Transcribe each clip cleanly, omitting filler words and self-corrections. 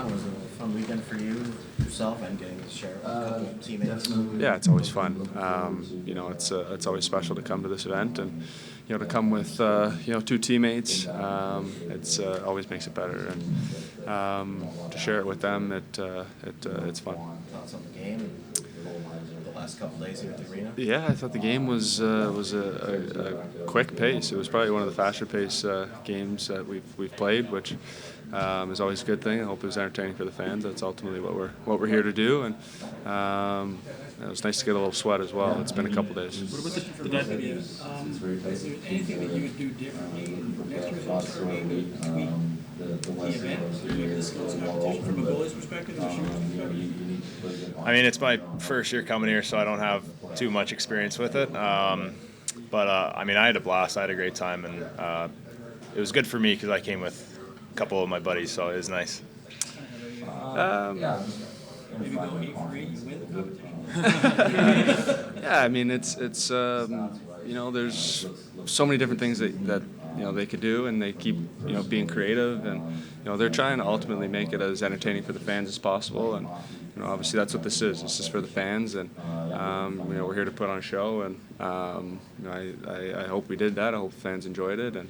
Was it a fun weekend for you yourself and getting to share with a couple of teammates? Yeah, it's always fun. It's always special to come to this event, and to come with two teammates. It's always makes it better, and to share it with them, it's fun. Thoughts on the game and the last couple of days here at the arena? Yeah, I thought the game was a quick pace. It was probably one of the faster pace games that we've played, which is always a good thing. I hope it was entertaining for the fans. That's ultimately what we're here to do, and it was nice to get a little sweat as well. It's been a couple days. What was the deputy? Is there anything that you would do differently next year's All-Star Game to tweak the event, maybe the skills competition from a goalie's perspective or shooter's perspective? I mean, it's my first year coming here, so I don't have too much experience with it. But I mean, I had a blast. I had a great time, and it was good for me because I came with a couple of my buddies, so it was nice. Maybe go 8 for 8, you win the competition. Yeah, I mean, it's there's so many different things that they could do, and they keep being creative, and they're trying to ultimately make it as entertaining for the fans as possible, and obviously that's what this is. This is for the fans, and we're here to put on a show, and I hope we did that. I hope the fans enjoyed it, and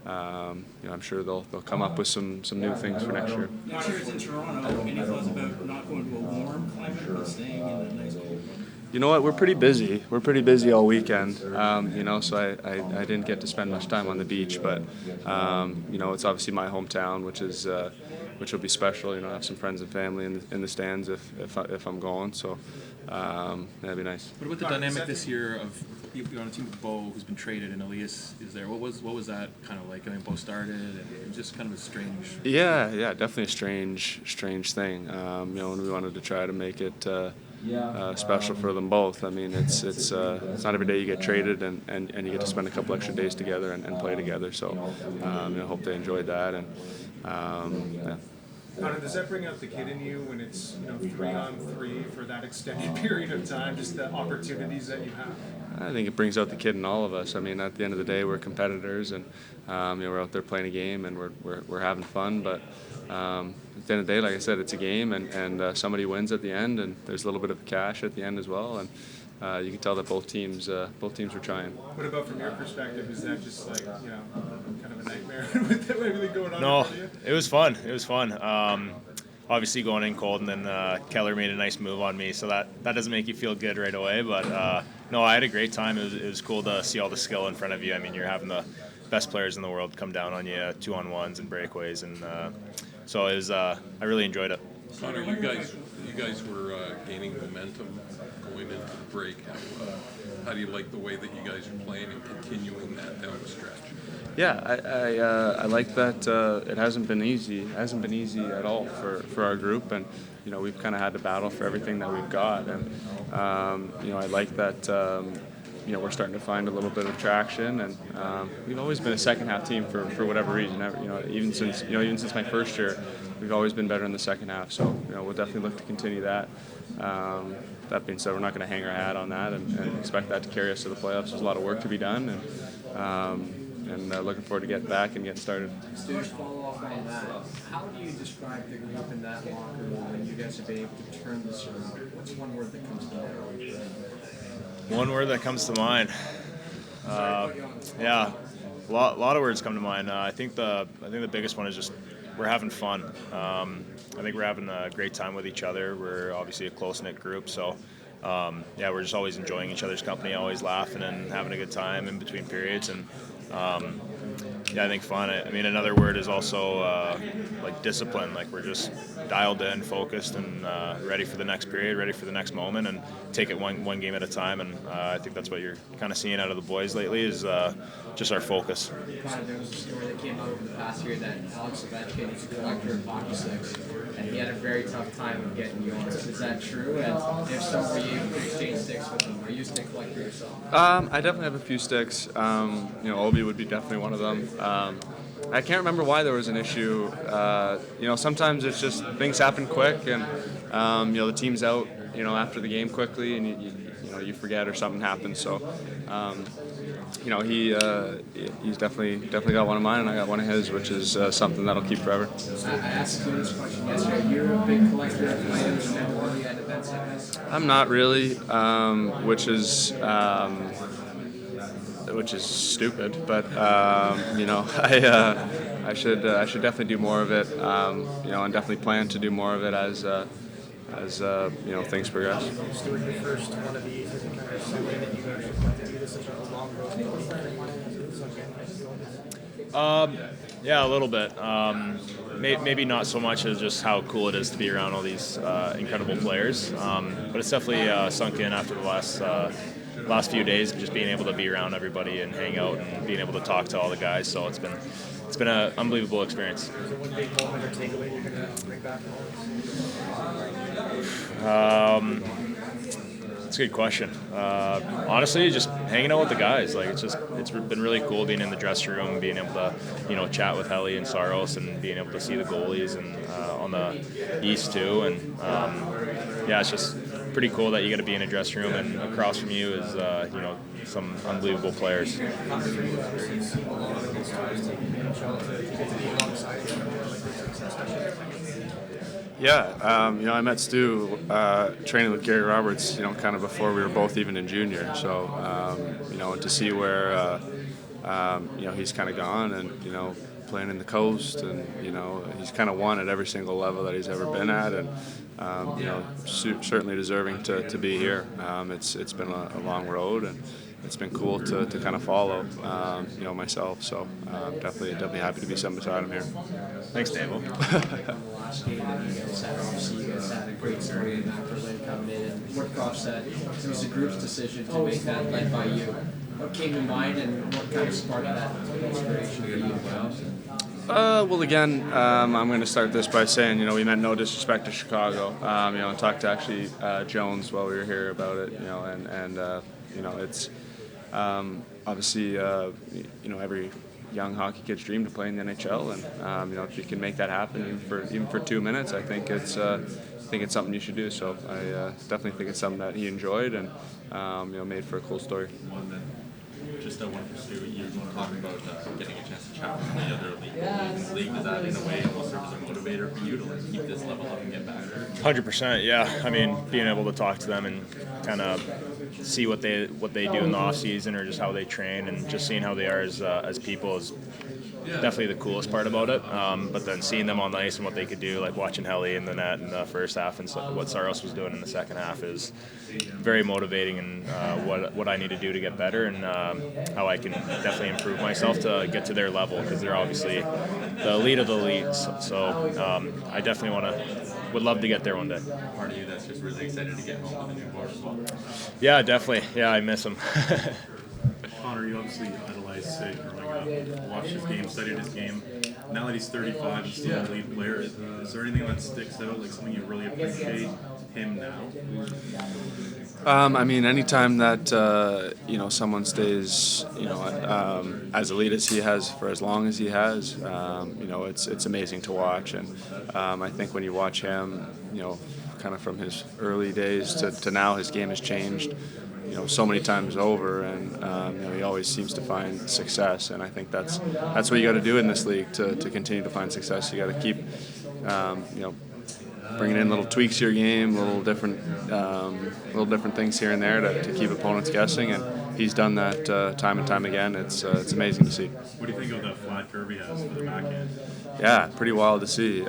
I'm sure they'll come up with some new things for next year. Next year it's in Toronto. Any thoughts about not going to a warm climate but staying in a nice cold one? You know what? We're pretty busy. We're pretty busy all weekend. So I didn't get to spend much time on the beach, but it's obviously my hometown, which will be special. I have some friends and family in the stands if I'm going. So that'd be nice. What about the dynamic this year of you're on a team with Bo, who's been traded, and Elias is there? What was that kind of like? I mean, Bo started, and it was just kind of a strange. Yeah, definitely a strange thing. And we wanted to try to make it special for them both. I mean, it's not every day you get traded and you get to spend a couple extra days together and play together. So I hope they enjoyed that, and yeah. Connor, does that bring out the kid in you when it's 3-on-3 for that extended period of time? Just the opportunities that you have. I think it brings out the kid in all of us. I mean, at the end of the day, we're competitors, and we're out there playing a game, and we're having fun. But at the end of the day, like I said, it's a game, and somebody wins at the end, and there's a little bit of cash at the end as well. And you can tell that both teams were trying. What about from your perspective? Is that just like kind of a nightmare with everything going on? No, it was fun. It was fun. Obviously going in cold, and then Keller made a nice move on me, so that doesn't make you feel good right away. But no, I had a great time. It was cool to see all the skill in front of you. I mean, you're having the best players in the world come down on you, 2-on-1s and breakaways, and so it was. I really enjoyed it. Connor, you guys were gaining momentum going into the break. How do you like the way that you guys are playing and continuing that down the stretch? Yeah, I like that. It hasn't been easy. It hasn't been easy at all for our group, and we've kind of had to battle for everything that we've got, and I like that. We're starting to find a little bit of traction, and we've always been a second half team for whatever reason. Even since my first year, we've always been better in the second half. So we'll definitely look to continue that. That being said, we're not going to hang our hat on that and expect that to carry us to the playoffs. There's a lot of work to be done, and looking forward to getting back and getting started. Stuart, follow up on that. How do you describe the group in that locker room when you guys have been able to turn this around? What's one word that comes to mind? One word that comes to mind. Yeah, a lot of words come to mind. I think the biggest one is just we're having fun. I think we're having a great time with each other. We're obviously a close-knit group, so we're just always enjoying each other's company, always laughing and having a good time in between periods, and I think fun. I mean, another word is also like discipline. Like we're just dialed in, focused, and ready for the next period, ready for the next moment, and take it one game at a time. And I think that's what you're kind of seeing out of the boys lately is just our focus. There was a story that came out over the past year that Alex Ovechkin is a collector of hockey sticks, and he had a very tough time of getting yours. Is that true? And if so, were you able to exchange sticks with him? Are you a stick collector yourself? I definitely have a few sticks. Obi would be definitely one of them. I can't remember why there was an issue. Sometimes it's just things happen quick, and the team's out, after the game quickly, and you forget or something happens. So, he's definitely got one of mine, and I got one of his, which is something that'll keep forever. I asked you this question yesterday. you're a big collector of items and memorabilia at events like this? I'm not really, which is stupid, but you know, I should definitely do more of it. You know, and definitely plan to do more of it as you know, things progress. Stuart, your first one of these, is it kind of something that you actually want to do this such a long road? Yeah, a little bit. Maybe not so much as just how cool it is to be around all these incredible players, but it's definitely sunk in after the last few days, just being able to be around everybody and hang out and being able to talk to all the guys. So it's been an unbelievable experience. Is there one big moment or takeaway you're going to bring back home? That's a good question. Honestly, just hanging out with the guys. Like it's been really cool being in the dressing room and being able to chat with Helly and Saros and being able to see the goalies and on the East too. And yeah, it's just pretty cool that you got to be in a dressing room and across from you is some unbelievable players. Yeah, I met Stu training with Gary Roberts, kind of before we were both even in junior. So, and to see where, he's kind of gone and, playing in the coast and, he's kind of won at every single level that he's ever been at and, certainly deserving to be here. It's been a long road and it's been cool to kind of follow, myself. So definitely happy to be sitting beside him here. Thanks, Davo. Last game, obviously you guys had a great story in McDavid coming in, and what Goff said, it was the group's decision to make that led by you. What came to mind and what kind of sparked that inspiration for you? Well, again, I'm going to start this by saying, we meant no disrespect to Chicago. And talked to actually Jones while we were here about it, it's obviously, every young hockey kid's dream to play in the NHL, and if you can make that happen even for 2 minutes, I think it's something you should do. So I definitely think it's something that he enjoyed and made for a cool story. Just one for Stuart. You were talking about getting a chance to chat with the other leagues in the league. Does that, in a way, almost serve as a motivator for you to keep this level up and get better? 100%, yeah. I mean, being able to talk to them and kind of see what they do in the off season or just how they train and just seeing how they are as people is definitely the coolest part about it. But then seeing them on the ice and what they could do, like watching Helly in the net in the first half and what Saros was doing in the second half is very motivating and what I need to do to get better and how I can definitely improve myself to get to their level because they're obviously the elite of the leagues. So I definitely would love to get there one day. Part of you that's just really excited to get home with the new board as well. Yeah, definitely. Yeah, I miss him. Connor, you obviously idolized Sid growing up, watched his game, studied his game. Now that he's 35 and still a lead player, is there anything that sticks out, like something you really appreciate him now? I mean, anytime that someone stays, as elite as he has for as long as he has, it's amazing to watch. And I think when you watch him, kind of from his early days to now, his game has changed, so many times over, and he always seems to find success. And I think that's what you got to do in this league to continue to find success. You got to keep, bringing in little tweaks to your game, little different things here and there to keep opponents guessing, and he's done that time and time again. It's amazing to see. What do you think of the flat curve he has for the backhand? Yeah, pretty wild to see.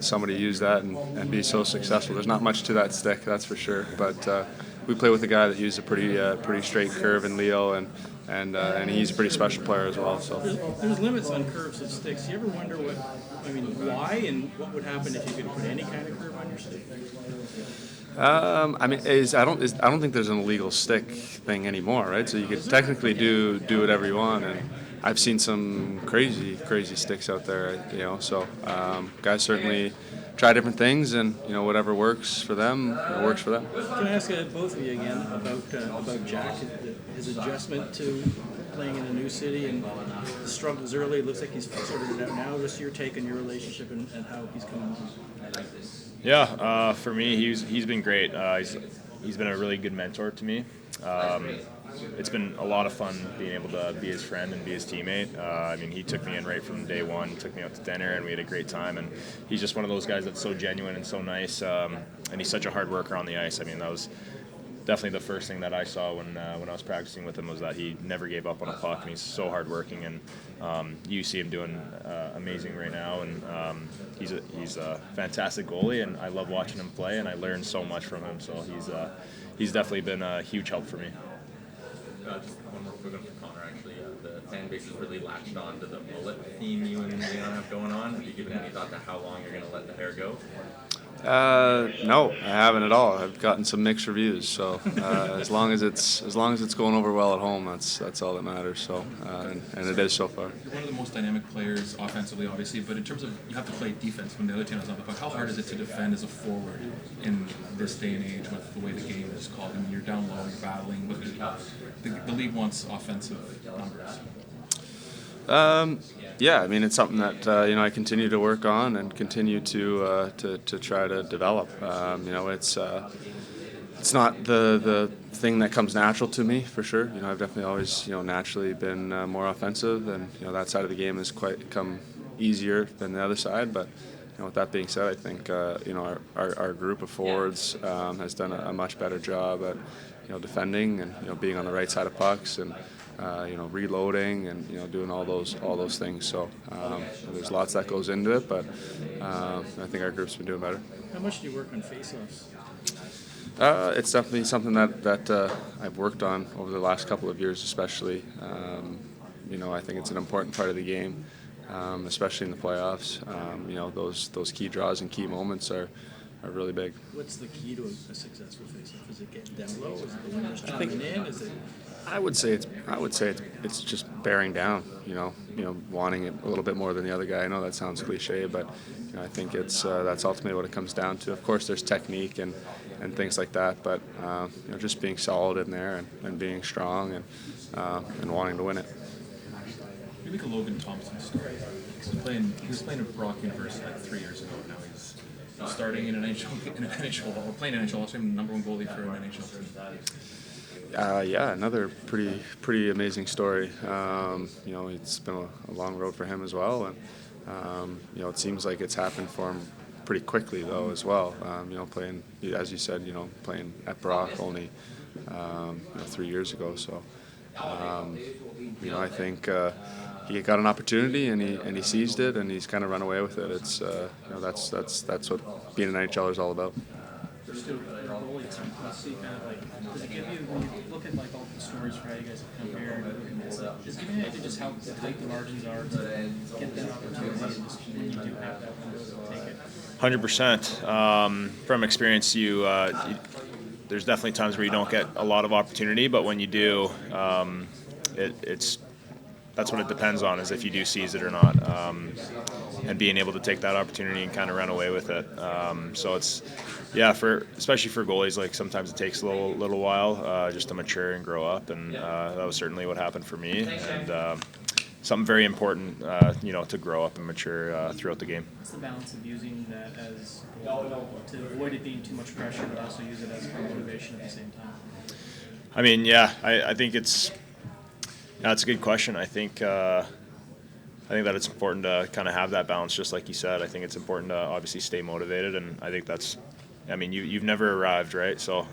Somebody use that and be so successful. There's not much to that stick, that's for sure. But we play with a guy that used a pretty straight curve in Leo, and he's a pretty special player as well. So there's limits on curves of sticks. You ever wonder why and what would happen if you could put any kind of curve on your stick? I don't think there's an illegal stick thing anymore, right? So you could technically do whatever you want, and I've seen some crazy sticks out there, So guys certainly try different things, and whatever works for them, works for them. Can I ask both of you again about Jack, his adjustment to playing in a new city and the struggles early? It looks like he's sorted it out now. Just your take on your relationship and how he's coming along. Yeah, for me, he's been great. He's been a really good mentor to me. it's been a lot of fun being able to be his friend and be his teammate. I mean, he took me in right from day one, took me out to dinner, and we had a great time. And he's just one of those guys that's so genuine and so nice, and he's such a hard worker on the ice. I mean, that was definitely the first thing that I saw when I was practicing with him was that he never gave up on a puck, and he's so hardworking. And you see him doing amazing right now, and he's a fantastic goalie, and I love watching him play, and I learn so much from him. So he's definitely been a huge help for me. Just one more quick one for Connor, actually. The fan base has really latched on to the mullet theme you and Leon have going on. Have you given any thought to how long you're going to let the hair go? No, I haven't at all. I've gotten some mixed reviews, so as long as it's going over well at home, that's all that matters. So and it is so far. You're one of the most dynamic players offensively, obviously, but in terms of you have to play defense when the other team is on the puck. How hard is it to defend as a forward in this day and age with the way the game is called? I mean, you're down low, you're battling, but the league wants offensive numbers. Yeah, I mean it's something that I continue to work on and continue to try to develop. It's not the thing that comes natural to me for sure. I've definitely always naturally been more offensive, and that side of the game has quite come easier than the other side. But with that being said, I think our group of forwards has done a much better job at defending and being on the right side of pucks and. Reloading and doing all those things. So there's lots that goes into it, but I think our group's been doing better. How much do you work on face-offs? It's definitely something that I've worked on over the last couple of years, especially. I think it's an important part of the game, especially in the playoffs. Those key draws and key moments are really big. What's the key to a successful face-off? Is it getting down low? Is it the winners coming in? Is it? I would say it's just bearing down. Wanting it a little bit more than the other guy. I know that sounds cliche, but I think it's that's ultimately what it comes down to. Of course, there's technique and things like that, but just being solid in there and being strong and wanting to win it. Maybe the Logan Thompson story. He was playing at Brock University like 3 years ago. Now he's starting in an NHL or playing an NHL All-Star Game, #1 goalie for an NHL team. Yeah, another pretty amazing story. It's been a long road for him as well, and it seems like it's happened for him pretty quickly though as well. Playing, as you said, playing at Brock only 3 years ago. So I think he got an opportunity and he seized it and he's kind of run away with it. It's that's what being an NHLer is all about. Stuart, let's see, kind of like, does it give you, when you look at like all the stories for how you guys have compared, does it give you anything just how tight the margins are to get that opportunity and just when you do have that window to take it? 100%. From experience, there's definitely times where you don't get a lot of opportunity, but when you do, that's what it depends on, is if you do seize it or not, and being able to take that opportunity and kind of run away with it. So it's, especially for goalies, like sometimes it takes a little while just to mature and grow up, and that was certainly what happened for me, and something very important, to grow up and mature throughout the game. What's the balance of using that as to avoid it being too much pressure, but also use it as motivation at the same time? I mean, I think it's a good question. I think that it's important to kind of have that balance, just like you said. I think it's important to obviously stay motivated, and I think you've never arrived, right? So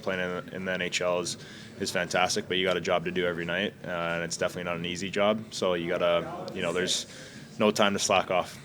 playing in the NHL is fantastic, but you got a job to do every night, and it's definitely not an easy job. So you gotta, there's no time to slack off.